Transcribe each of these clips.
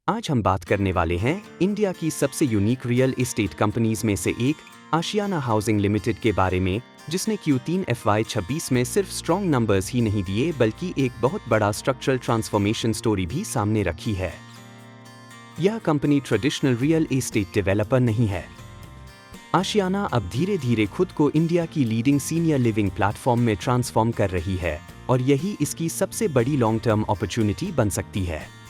आज हम बात करने वाले हैं इंडिया की सबसे यूनिक रियल एस्टेट कंपनीज में से एक आशियाना हाउसिंग लिमिटेड के बारे में, जिसने Q3 FY26 में सिर्फ स्ट्रॉन्ग नंबर्स ही नहीं दिए बल्कि एक बहुत बड़ा स्ट्रक्चरल ट्रांसफॉर्मेशन स्टोरी भी सामने रखी है। यह company traditional real estate developer नहीं है। आशियाना अब धीरे धीरे खुद को इंडिया की लीडिंग सीनियर लिविंग प्लेटफॉर्म में ट्रांसफॉर्म कर रही है और यही इसकी सबसे बड़ी लॉन्ग टर्म अपॉर्चुनिटी बन सकती है।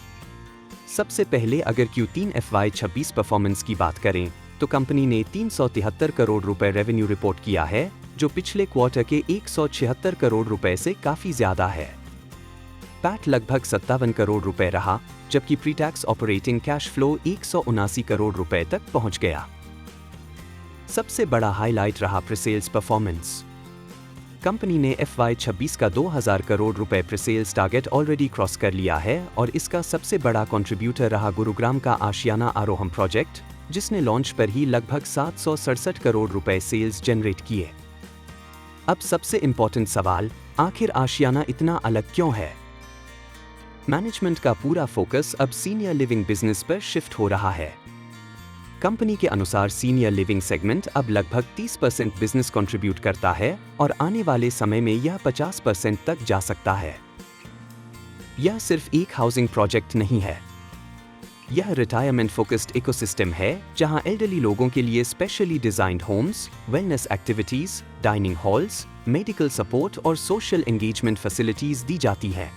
सबसे पहले अगर Q3 FY26 परफॉर्मेंस की बात करें तो कंपनी ने 373 करोड़ रुपए रेवेन्यू रिपोर्ट किया है, जो पिछले क्वार्टर के 176 करोड़ रुपए से काफी ज्यादा है। पैट लगभग 57 करोड़ रुपए रहा, जबकि प्रीटैक्स ऑपरेटिंग कैश फ्लो 179 करोड़ रुपए तक पहुंच गया। सबसे बड़ा हाईलाइट रहा प्रीसेल्स परफॉर्मेंस। कंपनी ने FY26 का 2000 करोड़ रुपए प्रीसेल्स टारगेट ऑलरेडी क्रॉस कर लिया है और इसका सबसे बड़ा कंट्रीब्यूटर रहा गुरुग्राम का आशियाना आरोहम प्रोजेक्ट, जिसने लॉन्च पर ही लगभग 767 करोड़ रुपए सेल्स जनरेट किए। अब सबसे इंपॉर्टेंट सवाल, आखिर आशियाना इतना अलग क्यों है? मैनेजमेंट का पूरा फोकस अब सीनियर लिविंग बिजनेस पर शिफ्ट हो रहा है। कंपनी के अनुसार सीनियर लिविंग सेगमेंट अब लगभग 30% बिजनेस कंट्रीब्यूट करता है और आने वाले समय में यह 50% तक जा सकता है। यह सिर्फ एक हाउसिंग प्रोजेक्ट नहीं है, यह रिटायरमेंट फोकस्ड इकोसिस्टम है जहां एल्डरली लोगों के लिए specially designed homes, wellness activities, dining halls, medical support और सोशल एंगेजमेंट फैसिलिटीज दी जाती है।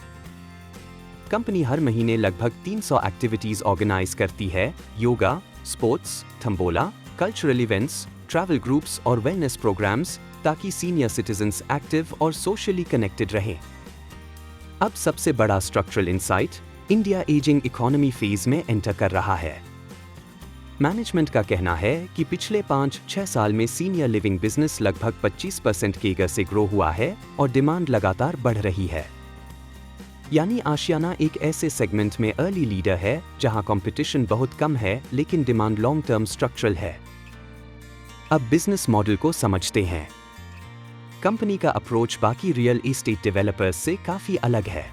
कंपनी हर महीने लगभग 300 एक्टिविटीज ऑर्गेनाइज करती है, yoga, sports, tambola, cultural events, travel groups और वेलनेस प्रोग्राम्स, ताकि सीनियर सिटीजन्स एक्टिव और सोशली कनेक्टेड रहें। अब सबसे बड़ा structural insight, India ageing economy phase में एंटर कर रहा है। मैनेजमेंट का कहना है कि पिछले 5-6 साल में सीनियर लिविंग बिजनेस लगभग 25% केगर से ग्रो हुआ है और डिमांड लगातार बढ़ रही है। यानी आशियाना एक ऐसे सेगमेंट में अर्ली लीडर है जहां कंपटीशन बहुत कम है लेकिन डिमांड लॉन्ग टर्म स्ट्रक्चरल है। अब बिजनेस मॉडल को समझते हैं। कंपनी का अप्रोच बाकी रियल एस्टेट डेवलपर्स से काफी अलग है।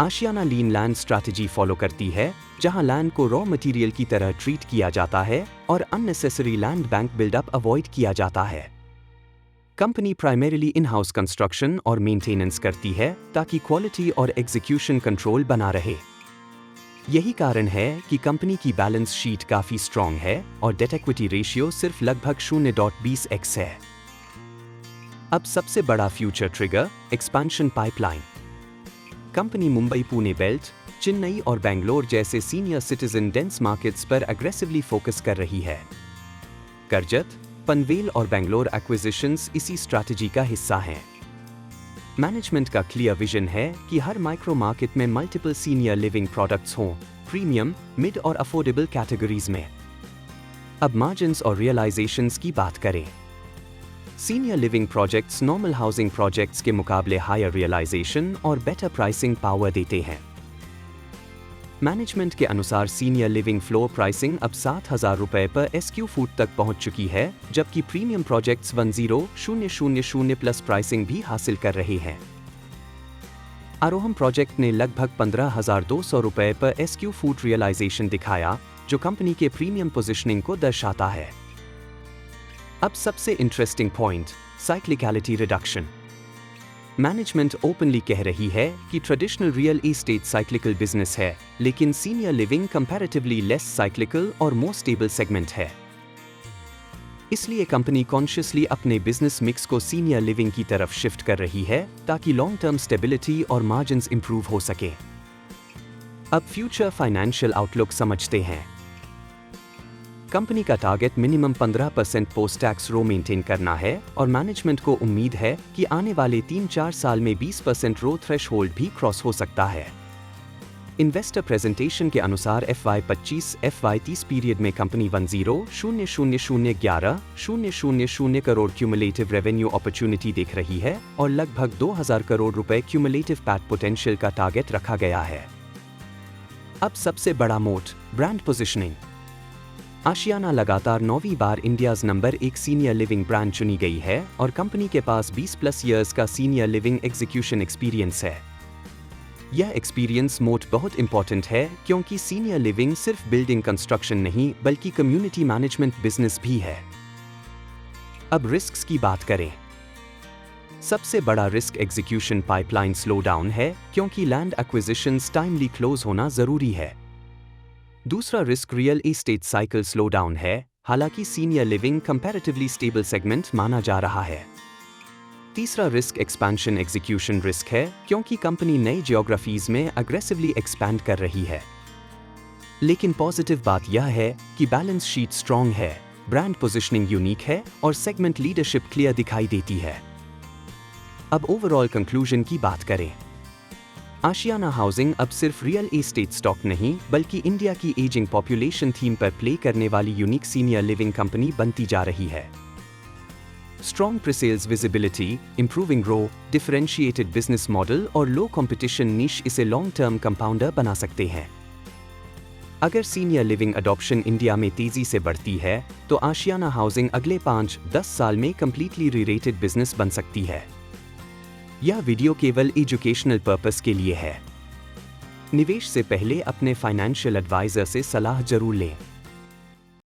आशियाना लीन लैंड स्ट्रैटेजी फॉलो करती है, जहां लैंड को रॉ मटेरियल की तरह ट्रीट किया जाता है और unnecessary land bank buildup avoid किया जाता है। Company primarily in house construction और मेंटेनेंस करती है ताकि क्वालिटी और एग्जीक्यूशन कंट्रोल बना रहे। यही कारण है कि कंपनी की बैलेंस शीट काफी स्ट्रॉन्ग है और डेट इक्विटी रेशियो सिर्फ लगभग 0.20x है। अब सबसे बड़ा future trigger, expansion pipeline. Company Mumbai, Pune belt, Chennai और बेंगलोर जैसे सीनियर सिटीजन डेंस मार्केट्स पर एग्रेसिवली फोकस कर रही है। करजत, पनवेल और बेंगलोर एक्विजिशंस इसी स्ट्रैटेजी का हिस्सा हैं। मैनेजमेंट का क्लियर विजन है कि हर माइक्रो मार्केट में मल्टीपल सीनियर लिविंग प्रोडक्ट्स हों, प्रीमियम, मिड और अफोर्डेबल कैटेगरीज में। अब मार्जिन्स और रियलाइजेशंस की बात करें। Senior living projects normal housing projects के मुकाबले हायर रियलाइजेशन और बेटर प्राइसिंग पावर देते हैं। मैनेजमेंट के अनुसार सीनियर लिविंग फ्लोर प्राइसिंग अब 7,000 रुपए पर SQ फुट तक पहुंच चुकी है, जबकि प्रीमियम प्रोजेक्ट्स 10,000 प्लस प्राइसिंग भी हासिल कर रहे हैं। आरोहम प्रोजेक्ट ने लगभग 15,200 रुपए पर SQ फुट रियलाइजेशन दिखाया, जो कंपनी के प्रीमियम पोजिशनिंग को दर्शाता है। अब सबसे interesting point, cyclicality reduction. Management openly कह रही है कि traditional real estate cyclical business है, लेकिन senior living comparatively less cyclical और मोर स्टेबल सेगमेंट है। इसलिए कंपनी कॉन्शियसली अपने बिजनेस मिक्स को सीनियर लिविंग की तरफ शिफ्ट कर रही है ताकि लॉन्ग टर्म स्टेबिलिटी और मार्जिन्स इंप्रूव हो सके। अब फ्यूचर फाइनेंशियल आउटलुक समझते हैं। कंपनी का टारगेट मिनिमम 15% पोस्ट टैक्स रो मेंटेन करना है और मैनेजमेंट को उम्मीद है कि आने वाले 3-4 साल में 20% रो थ्रेशहोल्ड भी क्रॉस हो सकता है। इन्वेस्टर प्रेजेंटेशन के अनुसार FY25-FY30 पीरियड में company 10,000 crore cumulative revenue opportunity देख रही है और लगभग 2,000 करोड़ रुपए क्यूमुलेटिव पैट पोटेंशियल का टारगेट रखा गया है। अब सबसे बड़ा मोट, ब्रांड पोजिशनिंग। आशियाना लगातार 9वीं बार India's number 1 senior living brand चुनी गई है और कंपनी के पास 20+ ईयर्स का सीनियर लिविंग एग्जीक्यूशन एक्सपीरियंस है। यह एक्सपीरियंस मोड बहुत इंपॉर्टेंट है क्योंकि सीनियर लिविंग सिर्फ बिल्डिंग कंस्ट्रक्शन नहीं बल्कि कम्युनिटी मैनेजमेंट बिजनेस भी है। अब रिस्क्स की बात करें। सबसे बड़ा risk execution pipeline slow down है क्योंकि लैंड एक्विजिशंस टाइमली क्लोज होना जरूरी है। दूसरा risk real estate cycle slow down है, हालांकि senior living comparatively stable segment माना जा रहा है। तीसरा रिस्क एक्सपेंशन एग्जीक्यूशन रिस्क है क्योंकि कंपनी नई जियोग्राफीज में अग्रेसिवली एक्सपैंड कर रही है। लेकिन पॉजिटिव बात यह है कि बैलेंस शीट स्ट्रॉन्ग है, ब्रांड पोजिशनिंग यूनिक है और सेगमेंट लीडरशिप क्लियर दिखाई देती है। अब ओवरऑल कंक्लूजन की बात करें। आशियाना हाउसिंग अब सिर्फ रियल एस्टेट स्टॉक नहीं बल्कि इंडिया की एजिंग पॉपुलेशन थीम पर प्ले करने वाली यूनिक सीनियर लिविंग कंपनी बनती जा रही है। स्ट्रॉन्ग प्रीसेल्स विजिबिलिटी, इंप्रूविंग रो, डिफरेंशिएटेड बिजनेस मॉडल और लो कंपटीशन निश इसे लॉन्ग टर्म कंपाउंडर बना सकते हैं। अगर सीनियर लिविंग अडॉप्शन इंडिया में तेजी से बढ़ती है तो आशियाना हाउसिंग अगले 5-10 साल में कंप्लीटली रीरेटेड बिजनेस बन सकती है। यह वीडियो केवल एजुकेशनल पर्पस के लिए है। निवेश से पहले अपने फाइनेंशियल एडवाइजर से सलाह जरूर लें।